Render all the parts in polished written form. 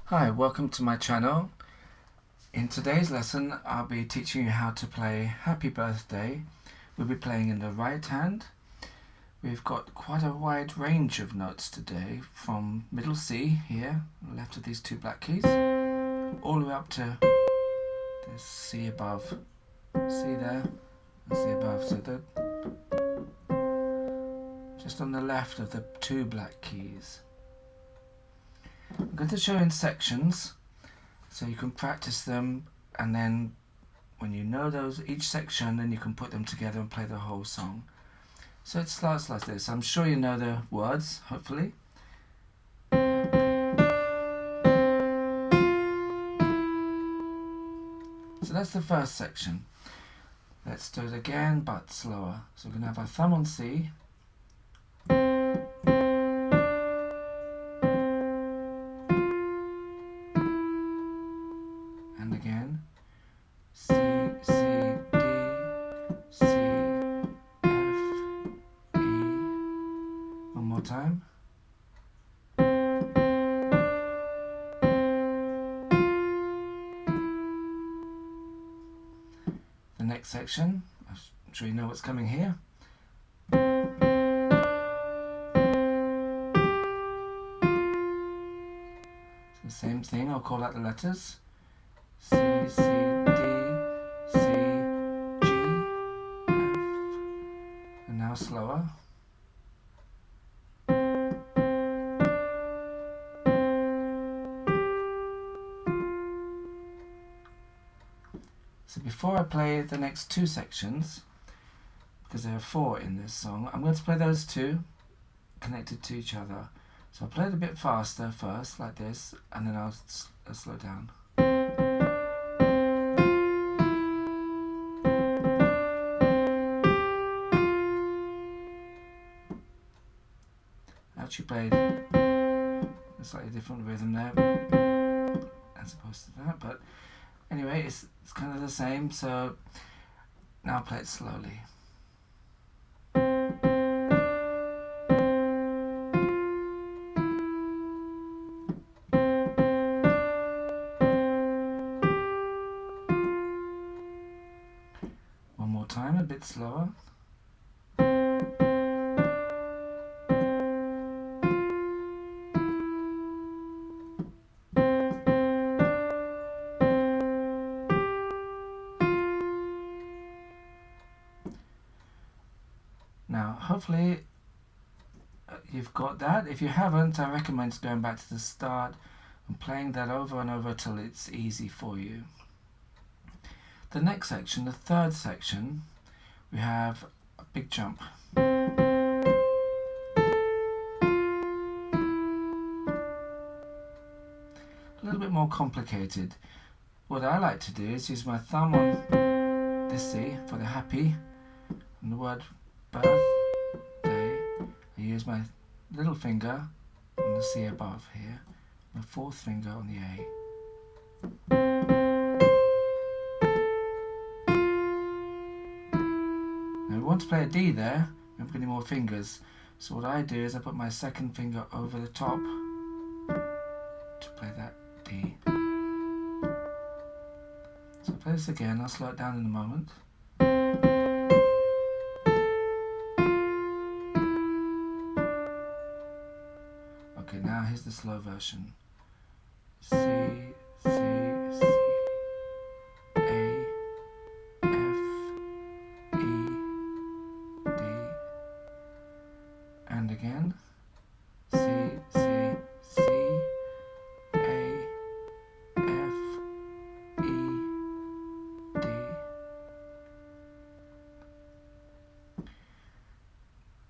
Hi, welcome to my channel. In today's lesson I'll be teaching you how to play Happy Birthday. We'll be playing in the right hand. We've got quite a wide range of notes today, from middle C here, left of these two black keys, all the way up to the C above. C there and C above. So just on the left of the two black keys. I'm going to show in sections so you can practice them, and then when you know those each section, then you can put them together and play the whole song. So it starts like this. I'm sure you know the words, hopefully. So that's the first section. Let's do it again, but slower. So we're going to have our thumb on C. And again, C, C, D, C, F, E. One more time. The next section, I'm sure you know what's coming here. So the same thing, I'll call out the letters. C, C, D, C, G, F, and now slower. So before I play the next two sections, because there are four in this song, I'm going to play those two connected to each other. So I'll play it a bit faster first, like this, and then I'll slow down. I actually played a slightly different rhythm there as opposed to that, but anyway, it's kind of the same. So now I'll play it slowly. One more time, a bit slower. Now, hopefully you've got that. If you haven't, I recommend going back to the start and playing that over and over till it's easy for you. The next section, the third section, we have a big jump. A little bit more complicated. What I like to do is use my thumb on this C for the happy, and the word birthday. I use my little finger on the C above here, my fourth finger on the A. Now we want to play a D there, we haven't got any more fingers, so what I do is I put my second finger over the top to play that D. So I'll play this again, I'll slow it down in a moment. Okay, now here's the slow version. C, C, C, A, F, E, D, and again. C, C, C, A, F, E, D.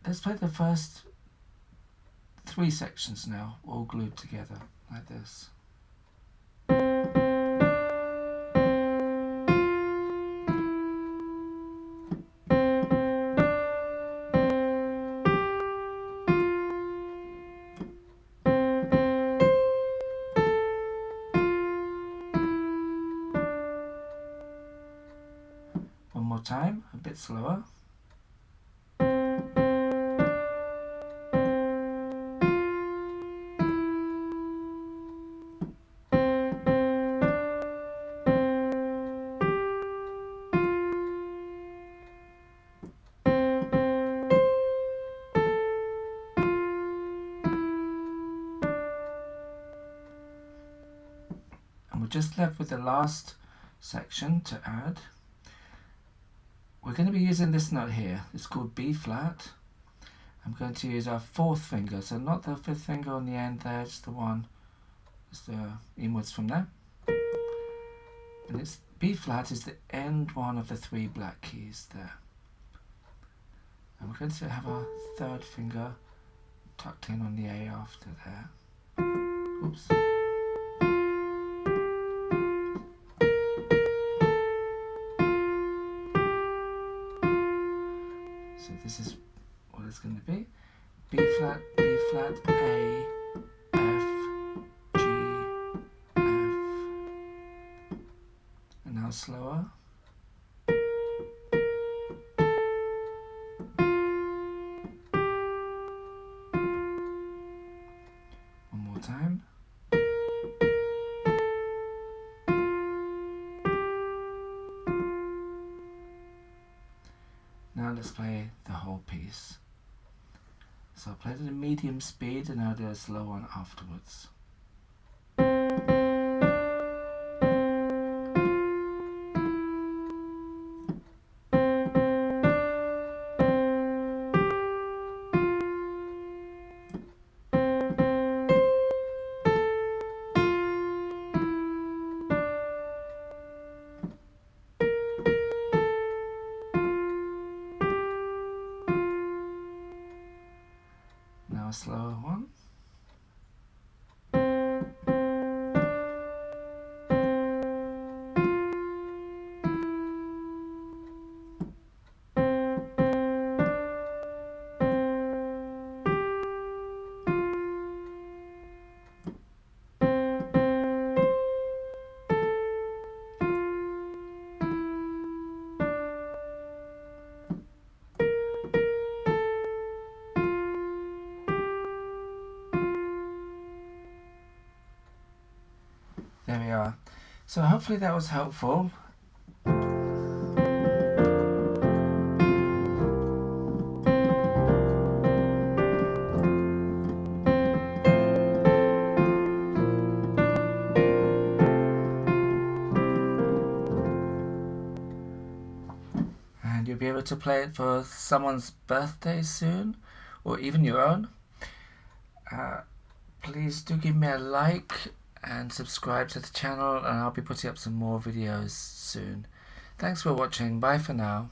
Let's play the first three sections now, all glued together, like this. One more time, a bit slower. we're just left with the last section to add. We're going to be using this note here. It's called B flat. I'm going to use our fourth finger, so not the fifth finger on the end there, just the one, just the inwards from there. And it's B flat is the end one of the three black keys there. And we're going to have our third finger tucked in on the A after there. Oops. So this is what it's going to be. B flat, A, F, G, F. And now slower. One more time. Now let's play the whole piece. So I'll play it at a medium speed and I'll do a slow one afterwards. Now a slower one. There we are. So hopefully that was helpful. And you'll be able to play it for someone's birthday soon, or even your own. Please do give me a like and subscribe to the channel, and I'll be putting up some more videos soon. Thanks for watching. Bye for now.